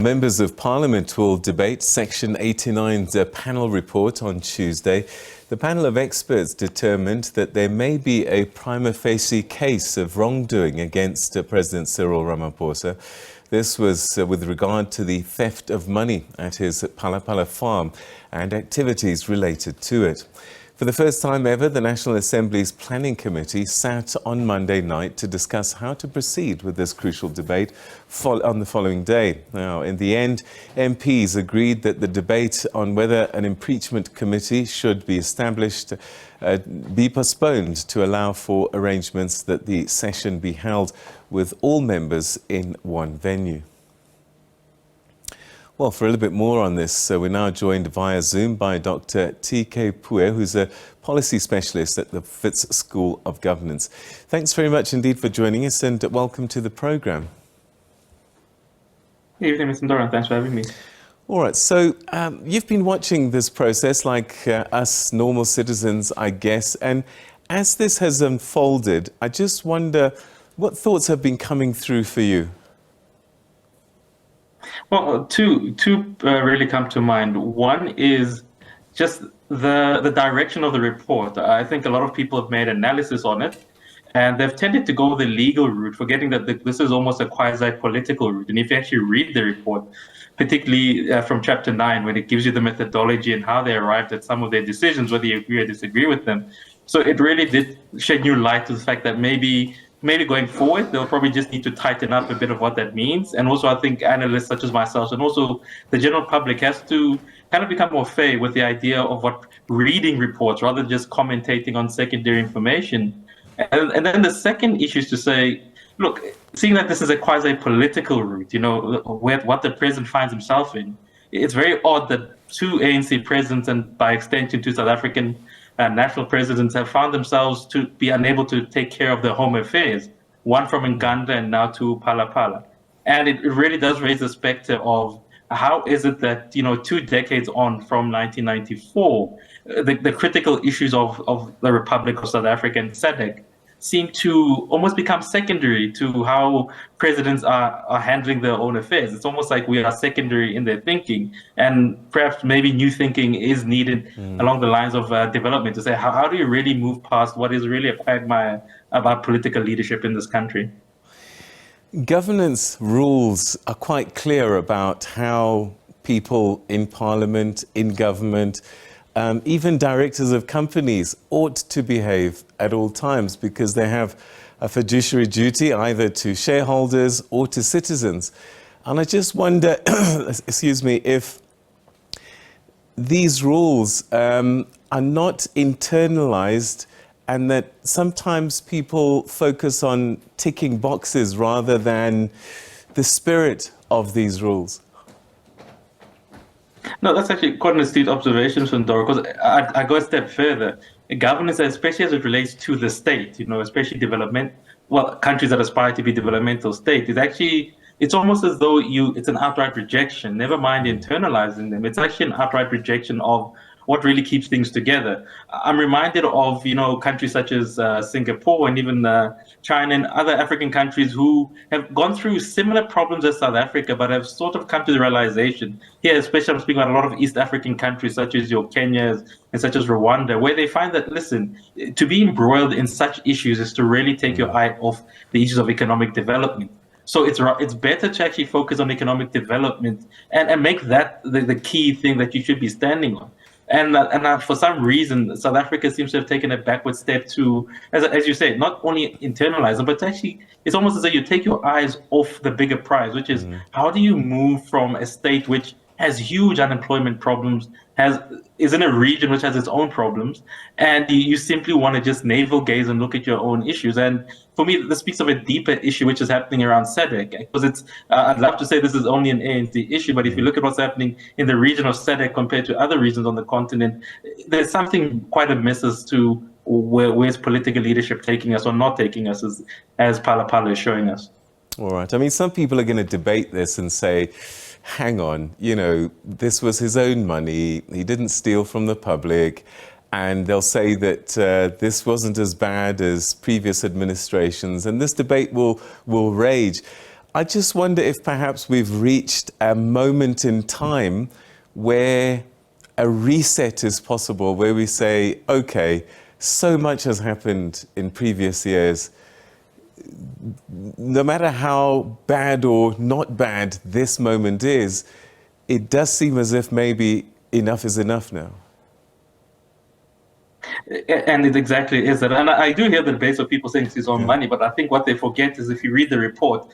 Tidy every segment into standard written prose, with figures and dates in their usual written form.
Members of Parliament will debate Section 89's panel report on Tuesday. The panel of experts determined that there may be a prima facie case of wrongdoing against President Cyril Ramaphosa. This was with regard to the theft of money at his Phala Phala farm and activities related to it. For the first time ever, the National Assembly's Planning Committee sat on Monday night to discuss how to proceed with this crucial debate on the following day. Now, in the end, MPs agreed that the debate on whether an impeachment committee should be established be postponed to allow for arrangements that the session be held with all members in one venue. Well, for a little bit more on this, we're now joined via Zoom by Dr TK Pooe, who's a policy specialist at the Wits School of Governance. Thanks very much indeed for joining us and welcome to the programme. Good evening, Mr. Doran. Thanks for having me. All right, so you've been watching this process like us normal citizens, I guess, and as this has unfolded, I just wonder what thoughts have been coming through for you? Well, two really come to mind. One is just the direction of the report. I think a lot of people have made analysis on it, and they've tended to go the legal route, forgetting that this is almost a quasi-political route. And if you actually read the report, particularly from Chapter 9, when it gives you the methodology and how they arrived at some of their decisions, whether you agree or disagree with them. So it really did shed new light to the fact that maybe going forward, they'll probably just need to tighten up a bit of what that means. And also, I think analysts such as myself and also the general public has to kind of become more fair with the idea of what reading reports rather than just commentating on secondary information. And then the second issue is to say, look, seeing that this is a quasi-political route, you know, what the president finds himself in, it's very odd that two ANC presidents and by extension two South African national presidents have found themselves to be unable to take care of their home affairs, one from Uganda and now to Phala Phala. And it really does raise the specter of how is it that, you know, 2 decades on from 1994, the critical issues of the Republic of South Africa and SADC seem to almost become secondary to how presidents are handling their own affairs. It's almost like we are secondary in their thinking, and perhaps maybe new thinking is needed along the lines of development to say, how do you really move past what is really a quagmire about political leadership in this country? Governance rules are quite clear about how people in Parliament, in government, even directors of companies ought to behave at all times because they have a fiduciary duty either to shareholders or to citizens. And I just wonder, excuse me, if these rules are not internalized and that sometimes people focus on ticking boxes rather than the spirit of these rules. No, that's actually quite an astute observation, Sundar, because I go a step further. Governance, especially as it relates to the state, you know, especially countries that aspire to be developmental state, it's almost as though it's an outright rejection, never mind internalizing them. It's actually an outright rejection of what really keeps things together. I'm reminded of, you know, countries such as Singapore and even China and other African countries who have gone through similar problems as South Africa, but have sort of come to the realization, here especially I'm speaking about a lot of East African countries such as your Kenyas and such as Rwanda, where they find that, listen, to be embroiled in such issues is to really take your eye off the issues of economic development. So it's better to actually focus on economic development and make that the key thing that you should be standing on. And for some reason, South Africa seems to have taken a backward step to, as you say, not only internalize them, but actually, it's almost as though you take your eyes off the bigger prize, which is how do you move from a state which has huge unemployment problems, is in a region which has its own problems, and you simply want to just navel gaze and look at your own issues. And for me, this speaks of a deeper issue which is happening around SADC, because I'd love to say this is only an ANC issue, but if you look at what's happening in the region of SADC compared to other regions on the continent, there's something quite amiss as to where's political leadership taking us or not taking us, as Phala Phala is showing us. All right. I mean, some people are going to debate this and say, hang on, you know, this was his own money. He didn't steal from the public. And they'll say that this wasn't as bad as previous administrations. And this debate will rage. I just wonder if perhaps we've reached a moment in time where a reset is possible, where we say, okay, so much has happened in previous years. No matter how bad or not bad this moment is, it does seem as if maybe enough is enough now. And it exactly is that. And I do hear the debates of people saying it's his own money, but I think what they forget is if you read the report,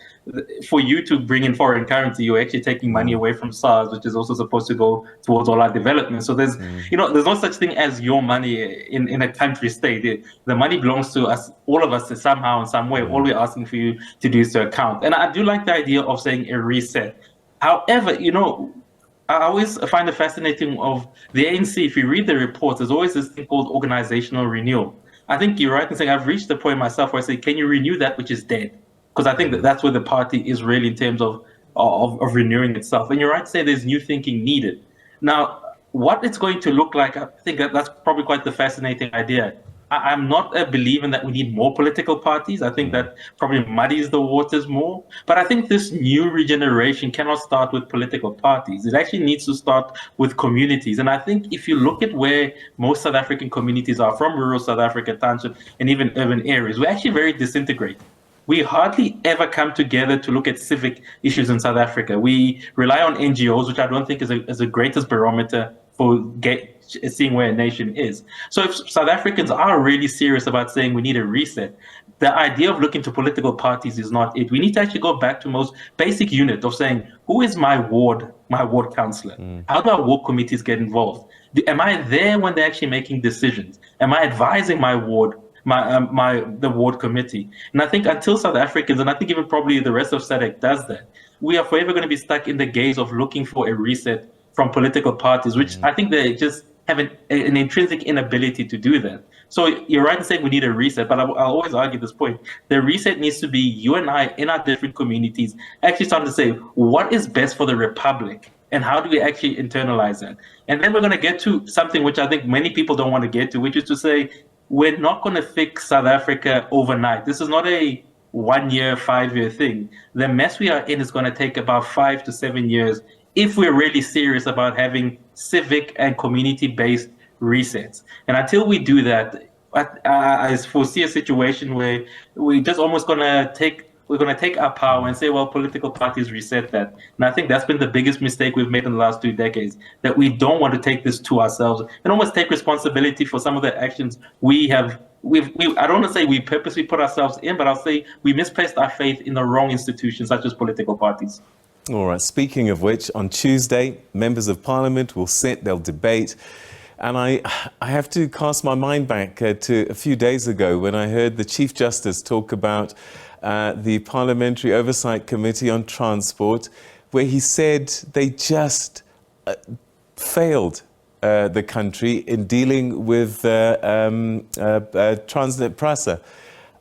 for you to bring in foreign currency, you're actually taking money away from SARS, which is also supposed to go towards all our development. So there's, there's no such thing as your money in a country state. The money belongs to us, all of us, somehow in some way. All we're asking for you to do is to account. And I do like the idea of saying a reset. However, I always find it fascinating of the ANC. If you read the reports, there's always this thing called organizational renewal. I think you're right in saying I've reached the point myself where I say, can you renew that which is dead? Because I think that's where the party is really in terms of renewing itself. And you're right to say there's new thinking needed. Now, what it's going to look like, I think that's probably quite the fascinating idea. I'm not a believer that we need more political parties. I think that probably muddies the waters more. But I think this new regeneration cannot start with political parties. It actually needs to start with communities. And I think if you look at where most South African communities are, from rural South Africa, township, and even urban areas, we're actually very disintegrated. We hardly ever come together to look at civic issues in South Africa. We rely on NGOs, which I don't think is the greatest barometer for seeing where a nation is. So if South Africans are really serious about saying we need a reset, the idea of looking to political parties is not it. We need to actually go back to most basic unit of saying, who is my ward councillor? How do our ward committees get involved? Am I there when they're actually making decisions? Am I advising my ward, the ward committee? And I think until South Africans, and I think even probably the rest of SADC does that, we are forever going to be stuck in the gaze of looking for a reset from political parties, which I think they just have an intrinsic inability to do that. So you're right in saying we need a reset, but I'll always argue this point. The reset needs to be you and I in our different communities actually starting to say, what is best for the Republic? And how do we actually internalize that? And then we're going to get to something which I think many people don't want to get to, which is to say, we're not going to fix South Africa overnight. This is not a 1 year, 5 year thing. The mess we are in is going to take about 5 to 7 years if we're really serious about having civic and community-based resets. And until we do that, I foresee a situation where we're just almost going to take our power and say, well, political parties reset that. And I think that's been the biggest mistake we've made in the last 2 decades, that we don't want to take this to ourselves and almost take responsibility for some of the actions we have. I don't want to say we purposely put ourselves in, but I'll say we misplaced our faith in the wrong institutions, such as political parties. All right, speaking of which, on Tuesday, members of Parliament will sit, they'll debate. And I have to cast my mind back to a few days ago when I heard the Chief Justice talk about the Parliamentary Oversight Committee on Transport, where he said they just failed the country in dealing with Transnet Prasa.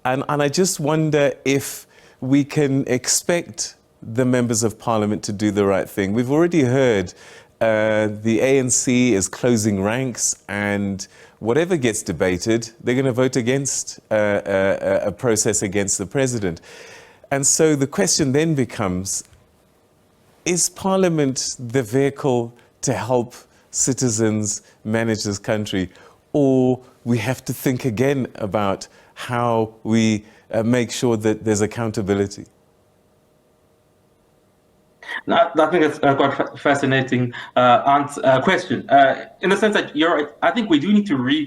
And I just wonder if we can expect the members of Parliament to do the right thing. We've already heard the ANC is closing ranks, and whatever gets debated, they're going to vote against a process against the president. And so the question then becomes, is Parliament the vehicle to help citizens manage this country? Or we have to think again about how we make sure that there's accountability? I think that's quite a fascinating question. In the sense that you're right, I think we do need to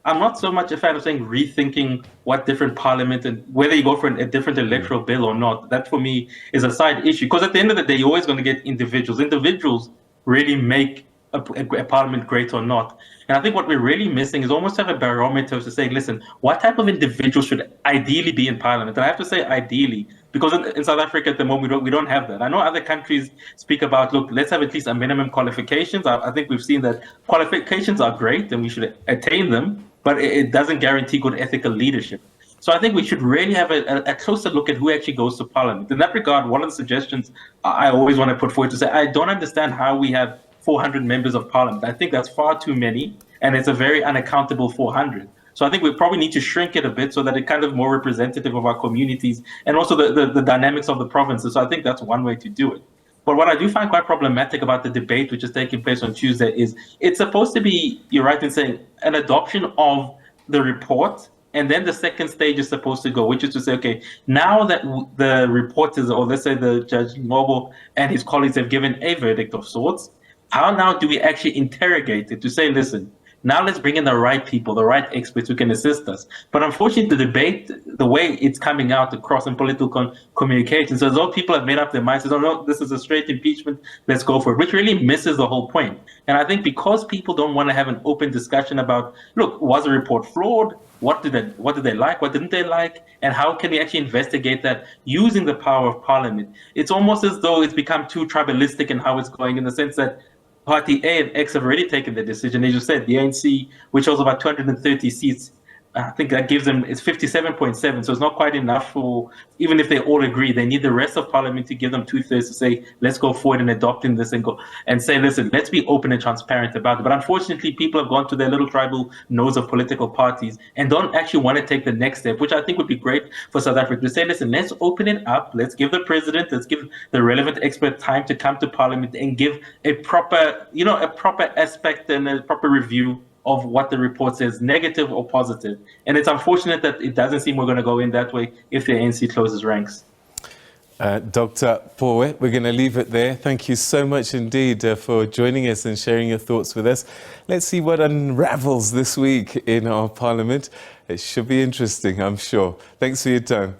I'm not so much a fan of saying rethinking what different parliament and whether you go for a different electoral bill or not. That for me is a side issue, because at the end of the day, you're always going to get individuals. Individuals really make a parliament great or not. And I think what we're really missing is almost have a barometer to say, listen, what type of individual should ideally be in parliament? And I have to say ideally, because in South Africa at the moment, we don't have that. I know other countries speak about, look, let's have at least a minimum qualifications. I think we've seen that qualifications are great and we should attain them, but it doesn't guarantee good ethical leadership. So I think we should really have a closer look at who actually goes to parliament. In that regard, one of the suggestions I always want to put forward to say, I don't understand how we have 400 members of parliament. I think that's far too many, and it's a very unaccountable 400. So I think we probably need to shrink it a bit so that it's kind of more representative of our communities and also the dynamics of the provinces. So I think that's one way to do it. But what I do find quite problematic about the debate, which is taking place on Tuesday, is it's supposed to be, you're right in saying, an adoption of the report. And then the second stage is supposed to go, which is to say, okay, now that the reporters, or let's say the Judge Ngobo and his colleagues have given a verdict of sorts, how now do we actually interrogate it to say, listen, now let's bring in the right people, the right experts who can assist us. But unfortunately, the debate, the way it's coming out across in political communication, so as though people have made up their minds, oh no, this is a straight impeachment, let's go for it, which really misses the whole point. And I think because people don't want to have an open discussion about, look, was the report flawed? What did they like? What didn't they like? And how can we actually investigate that using the power of Parliament? It's almost as though it's become too tribalistic in how it's going, in the sense that Party A and X have already taken the decision. As you said, the ANC, which holds about 230 seats, I think that gives them, it's 57.7, so it's not quite enough for, even if they all agree, they need the rest of Parliament to give them 2/3 to say, let's go forward and adopting this and go and say, listen, let's be open and transparent about it. But unfortunately, people have gone to their little tribal nose of political parties and don't actually want to take the next step, which I think would be great for South Africa, to say, listen, let's open it up, let's give the president, let's give the relevant expert time to come to Parliament and give a proper, a proper aspect and a proper review of what the report says, negative or positive. And it's unfortunate that it doesn't seem we're going to go in that way if the ANC closes ranks. Dr. Pooe, we're going to leave it there. Thank you so much indeed for joining us and sharing your thoughts with us. Let's see what unravels this week in our Parliament. It should be interesting, I'm sure. Thanks for your time.